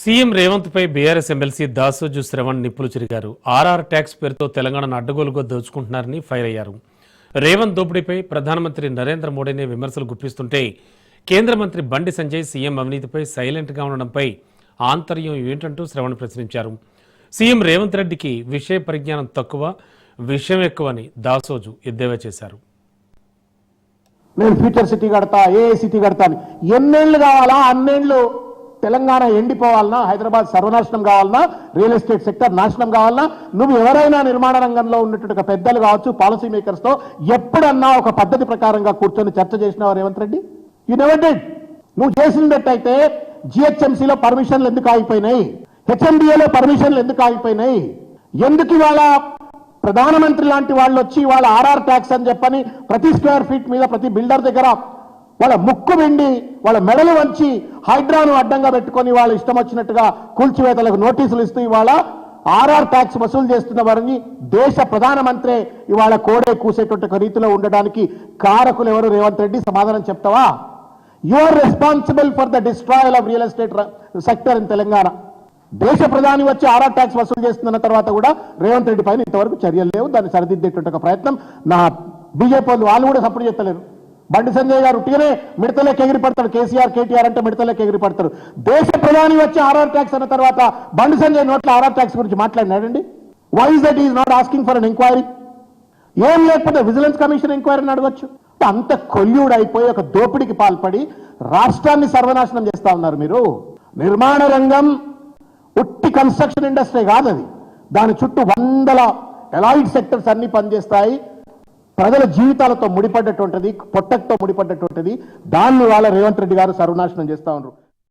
CM Revanth పై BRS MLC Dasoju Shravan నిప్పులు చిరిగారు. RR tax పేరుతో తెలంగాణను అడ్డగోలుగా దోచుకుంటున్నారని ఫైర్ అయ్యారు. రేవంత్ దోపిడీపై ప్రధానమంత్రి నరేంద్ర మోడీనే విమర్శలు గుప్పిస్తుంటే కేంద్ర మంత్రి బండి సంజయ్ సీఎం అవినీతిపై సైలెంట్గా ఉండడంపై ఆంతర్యం ఏంటంటూ శ్రవణ్ ప్రశ్నించారు. సీఎం రేవంత్ రెడ్డికి విషయ పరిజ్ఞానం తక్కువ, విషయం ఎక్కువని దాసోజు ఎద్దేవా చేశారు. నేను ఫ్యూచర్ సిటీ కడతా, ఏ సిటీ కడతా, ఎన్నేళ్లు కావాలా అన్నేళ్లు తెలంగాణ ఎండిపోవాలన్నా, హైదరాబాద్ సర్వనాశనం కావాలన్నా, రియల్ ఎస్టేట్ సెక్టర్ నాశనం కావాలన్నా, నువ్వు ఎవరైనా నిర్మాణ రంగంలో ఉన్నటువంటి పెద్దలు కావచ్చు, పాలసీ మేకర్స్ తో ఎప్పుడన్నా ఒక పద్ధతి ప్రకారంగా కూర్చొని చర్చ చేసినావు Revanth Reddy? You never did. నువ్వు చేసినట్టయితే జిహెచ్ఎంసీలో పర్మిషన్లు ఎందుకు ఆగిపోయినాయి? హెచ్ఎండిఏలో పర్మిషన్లు ఎందుకు ఆగిపోయినాయి? ఎందుకు ఇవాళ ప్రధానమంత్రి లాంటి వాళ్ళు వచ్చి వాళ్ళ ఆర్ఆర్ ట్యాక్స్ అని చెప్పని ప్రతి స్క్వేర్ ఫీట్ మీద ప్రతి బిల్డర్ దగ్గర వాళ్ళ ముక్కు వెండి, వాళ్ళ మెడలు వంచి హైడ్రాను అడ్డంగా పెట్టుకొని వాళ్ళు ఇష్టం వచ్చినట్టుగా కూల్చివేతలకు నోటీసులు ఇస్తూ ఇవాళ ఆర్ఆర్ ట్యాక్స్ వసూలు చేస్తున్న వారిని దేశ ప్రధానమంత్రి ఇవాళ కోడే కూసేటువంటి రీతిలో ఉండడానికి కారకులు ఎవరు? రేవంత్ రెడ్డి, సమాధానం చెప్తావా? You are responsible for the destroyal of real estate sector in Telangana. దేశ ప్రధాని వచ్చి ఆర్ఆర్ ట్యాక్స్ వసూలు చేస్తున్న తర్వాత కూడా రేవంత్ రెడ్డి పైన ఇంతవరకు చర్యలు లేవు. దాన్ని సరిదిద్దేటువంటి ఒక ప్రయత్నం నా బీజేపీ వాళ్ళు కూడా సపోర్ట్ చేస్తలేరు. బండి సంజయ్ గారు ఉట్టిగానే మిడతలేక ఎగిరి పడతాడు. కేసీఆర్, కేటీఆర్ అంటే మిడతలేక ఎగిరి పడతారు. దేశ ప్రధాని వచ్చి ఆర్ఆర్ ట్యాక్స్ అన్న తర్వాత బండి సంజయ్ నోట్ల ఆర్ఆర్ ట్యాక్స్ గురించి మాట్లాడినాడండి. Why is that is not asking for an enquiry? ఏం లేకపోతే విజిలెన్స్ కమిషన్ ఎంక్వైరీని అడగచ్చు. అంత కొల్యూడ్ అయిపోయి ఒక దోపిడికి పాల్పడి రాష్ట్రాన్ని సర్వనాశనం చేస్తా ఉన్నారు మీరు. నిర్మాణ రంగం ఉట్టి కన్స్ట్రక్షన్ ఇండస్ట్రీ కాదు అది. దాని చుట్టూ వందల ఎలాయిడ్ సెక్టర్స్ అన్ని పనిచేస్తాయి. ప్రజల జీవితాలతో ముడిపడ్డటువంటిది, పొట్టతో ముడిపడ్డటువంటిది. దాన్ని వాళ్ళ రేవంత్ రెడ్డి గారు సర్వనాశనం చేస్తా ఉన్నారు.